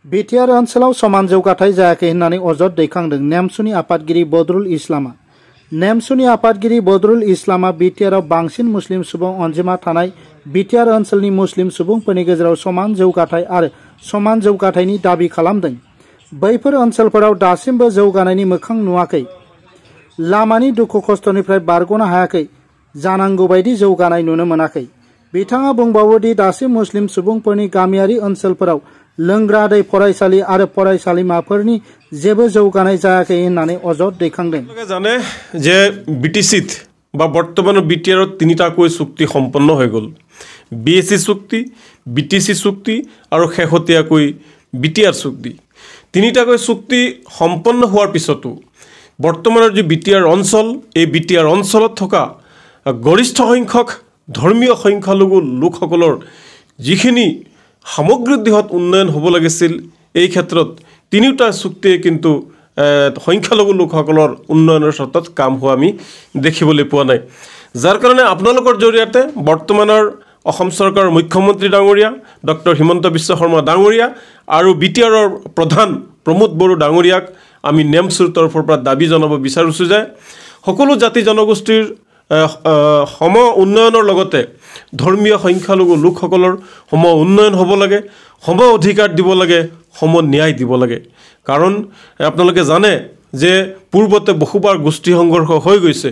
BTR ओनसोलाव समान जौगाथाय जायाखै होननानै अजद दैखांदों नेमसुनि आफादगिरि बदरुल इस्लामा। नेमसुनि आफादगिरि बदरुल इस्लामा बिटिआरआव बांसिन मुस्लिम सुबुं अनजिमा थानाय बिटिआर ओनसोलनि मुस्लिम सुबुंफोरनि गेजेराव समान जौगाथाय आरो समान जौगाथायनि दाबि खालामदों। बैफोर ओनसोलफोराव दासिमबो जौगानायनि मोखां नुवाखै, लामानि दुखु खस्थनिफ्राय बारग'नो हायाखै, जानांगौ बायदि जौगानाय नुनो मोनाखै। बिथाङा बुंबावो दि दासिम मुस्लिम सुबुंफोरनि गामियारि ओनसोलफोराव लोंग्रा दै फरायसालि आरो फरायसालिमाफोरनि जेबो जौगानाय जायाखै होननानै अजद दैखांदों। জানে যে বিটিসিত বা বর্তমান বিটিআরত তিনিটাকৈ চুক্তি সম্পন্ন হৈ গ'ল। বিএসসি চুক্তি, বিটিসি চুক্তি আৰু শেহতীয়াকৈ বিটিআৰ চুক্তি। তিনিটাকৈ চুক্তি সম্পন্ন হোৱাৰ পিছতো বৰ্তমানৰ যে বিটিআৰ অঞ্চল, এই বিটিআৰ অঞ্চলত থকা গৰিষ্ঠ সংখ্যক ধৰ্মীয় সংখ্যালঘু লোকসকলৰ যিখিনি সামগ্ৰিক দিশত উন্নয়ন হ'ব লাগিছিল, এই ক্ষেত্ৰত তিনিটা চুক্তিয়ে কিন্তু সংখ্যালঘু লোকসকলৰ উন্নয়নৰ ক্ষেত্ৰত কাম হোৱা আমি দেখিবলৈ পোৱা নাই। যাৰ কাৰণে আপোনালোকৰ জৰিয়তে বৰ্তমানৰ অসম চৰকাৰৰ মুখ্যমন্ত্ৰী ডাঙৰীয়া ডক্টৰ হিমন্ত বিশ্ব শৰ্মা ডাঙৰীয়া আৰু বিটিআৰৰ প্ৰধান প্ৰমোদ বড়ো ডাঙৰীয়াক আমি নেমচুৰ তৰফৰ পৰা দাবী জনাব বিচাৰিছোঁ যে সকলো জাতি জনগোষ্ঠীৰ সম উন্নয়নৰ লগতে ধৰ্মীয় সংখ্যালঘু লোকসকলৰ সম উন্নয়ন হ'ব লাগে, সম অধিকাৰ দিব লাগে, সম ন্যায় দিব লাগে। কাৰণ আপোনালোকে জানে যে পূৰ্বতে বহুবাৰ গোষ্ঠী সংঘৰ্ষ হৈ গৈছে।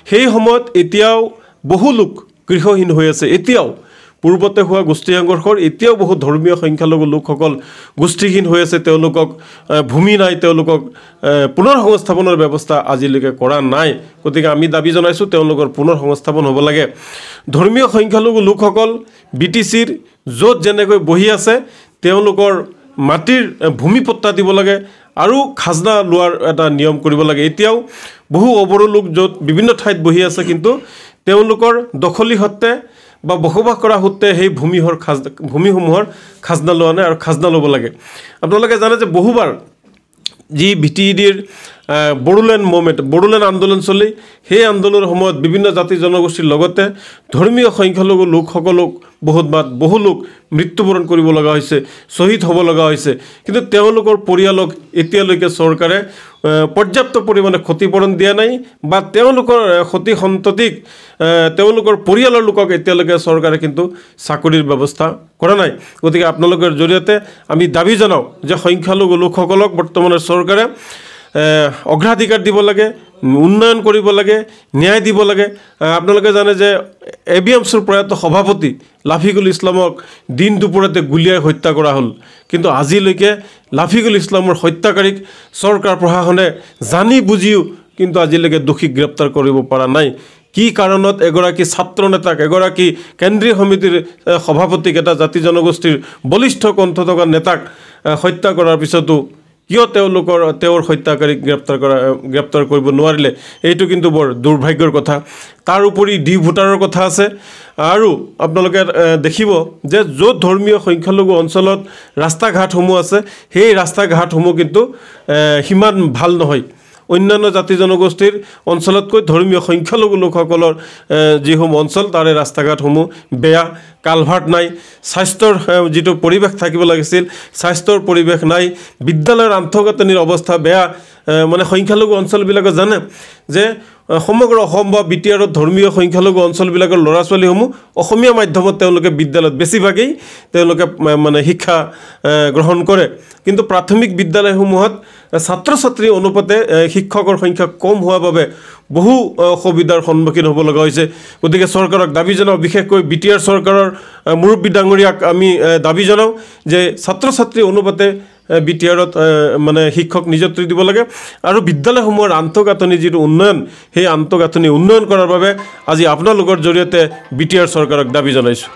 সেই সময়ত এতিয়াও বহু লোক গৃহহীন হৈ আছে। এতিয়াও পূৰ্বতে হোৱা গোষ্ঠী সংঘৰ্ষৰ এতিয়াও বহু ধৰ্মীয় সংখ্যালঘু লোকসকল গোষ্ঠীহীন হৈ আছে। তেওঁলোকক ভূমি নাই, তেওঁলোকক পুনৰ সংস্থাপনৰ ব্যৱস্থা আজিলৈকে কৰা নাই। গতিকে আমি দাবী জনাইছোঁ তেওঁলোকৰ পুনৰ সংস্থাপন হ'ব লাগে। ধৰ্মীয় সংখ্যালঘু লোকসকল বিটিচিৰ য'ত যেনেকৈ বহি আছে তেওঁলোকৰ মাটিৰ ভূমি পট্টা দিব লাগে আৰু খাজনা লোৱাৰ এটা নিয়ম কৰিব লাগে। এতিয়াও বহু অবড়ো লোক য'ত বিভিন্ন ঠাইত বহি আছে, কিন্তু তেওঁলোকৰ দখলী সত্ত্বে বা বসবাস কৰা সূত্ৰে সেই ভূমিসমূহৰ খাজনা লোৱা নাই আৰু খাজনা ল'ব লাগে। আপোনালোকে জানে যে বহুবাৰ যি বিটিইডিৰ বড়োলেণ্ড মুভমেণ্ট, বড়োলেণ্ড আন্দোলন চলি, সেই আন্দোলনৰ সময়ত বিভিন্ন জাতি জনগোষ্ঠীৰ লগতে ধৰ্মীয় সংখ্যালঘু লোকসকলক বহু লোক মৃত্যুবৰণ কৰিব লগা হৈছে, শ্বহীদ হ'ব লগা হৈছে। কিন্তু তেওঁলোকৰ পৰিয়ালক এতিয়ালৈকে চৰকাৰে পৰ্যাপ্ত পৰিমাণে ক্ষতিপূৰণ দিয়া নাই বা তেওঁলোকৰ সতি সন্ততিক তেওঁলোকৰ পৰিয়ালৰ লোকক এতিয়ালৈকে চৰকাৰে কিন্তু চাকৰিৰ ব্যৱস্থা কৰা নাই। গতিকে আপোনালোকৰ জৰিয়তে আমি দাবী জনাওঁ যে সংখ্যালঘু লোকসকলক বৰ্তমানৰ চৰকাৰে অগ্ৰাধিকাৰ দিব লাগে, উন্নয়ন কৰিব লাগে, ন্যায় দিব লাগে। আপোনালোকে জানে যে এবিএমচিৰ প্ৰয়াত সভাপতি লাফিকুল ইছলামক দিন দুপৰতে গুলীয়াই হত্যা কৰা হ'ল, কিন্তু আজিলৈকে লাফিকুল ইছলামৰ হত্যাকাৰীক চৰকাৰ প্ৰশাসনে জানি বুজিও কিন্তু আজিলৈকে দোষী গ্ৰেপ্তাৰ কৰিব পৰা নাই। কি কাৰণত এগৰাকী ছাত্ৰ নেতাক, এগৰাকী কেন্দ্ৰীয় সমিতিৰ সভাপতিক, এটা জাতি জনগোষ্ঠীৰ বলিষ্ঠ কণ্ঠ থকা নেতাক হত্যা কৰাৰ পিছতো কিয় তেওঁৰ হত্যাকাৰীক গ্ৰেপ্তাৰ কৰিব নোৱাৰিলে, এইটো কিন্তু বৰ দুৰ্ভাগ্যৰ কথা। তাৰ উপৰি ডি ভোটাৰৰ কথা আছে। আৰু আপোনালোকে দেখিব যে য'ত ধৰ্মীয় সংখ্যালঘু অঞ্চলত ৰাস্তা ঘাটসমূহ আছে, সেই ৰাস্তা ঘাটসমূহ কিন্তু সিমান ভাল নহয়। অন্যান্য জাতি জনগোষ্ঠীৰ অঞ্চলতকৈ ধৰ্মীয় সংখ্যালঘু লোকসকলৰ যিসমূহ অঞ্চল, তাৰে ৰাস্তা ঘাটসমূহ বেয়া, কালভাৰ্ট নাই, স্বাস্থ্যৰ যিটো পৰিৱেশ থাকিব লাগিছিল স্বাস্থ্যৰ পৰিৱেশ নাই, বিদ্যালয়ৰ আন্তঃগাঁথনিৰ অৱস্থা বেয়া। মানে সংখ্যালঘু অঞ্চলবিলাকে জানে যে সমগ্ৰ অসম বা বিটিআৰত ধৰ্মীয় সংখ্যালঘু অঞ্চলবিলাকৰ ল'ৰা ছোৱালীসমূহ অসমীয়া মাধ্যমত তেওঁলোকে বিদ্যালয়ত বেছিভাগেই তেওঁলোকে মানে শিক্ষা গ্ৰহণ কৰে, কিন্তু প্ৰাথমিক বিদ্যালয়সমূহত ছাত্ৰ ছাত্ৰীৰ অনুপাতে শিক্ষকৰ সংখ্যা কম হোৱাৰ বাবে বহু অসুবিধাৰ সন্মুখীন হ'ব লগা হৈছে। গতিকে চৰকাৰক দাবী জনাওঁ, বিশেষকৈ বিটিআৰ চৰকাৰৰ মুৰব্বী ডাঙৰীয়াক আমি দাবী জনাওঁ যে ছাত্ৰ ছাত্ৰীৰ অনুপাতে বিটিআৰত মানে শিক্ষক নিযুক্তি দিব লাগে আৰু বিদ্যালয়সমূহৰ আন্তঃগাঁথনি যিটো উন্নয়ন, সেই আন্তঃগাঁথনি উন্নয়ন কৰাৰ বাবে আজি আপোনালোকৰ জৰিয়তে বিটিআৰ চৰকাৰক দাবী জনাইছোঁ।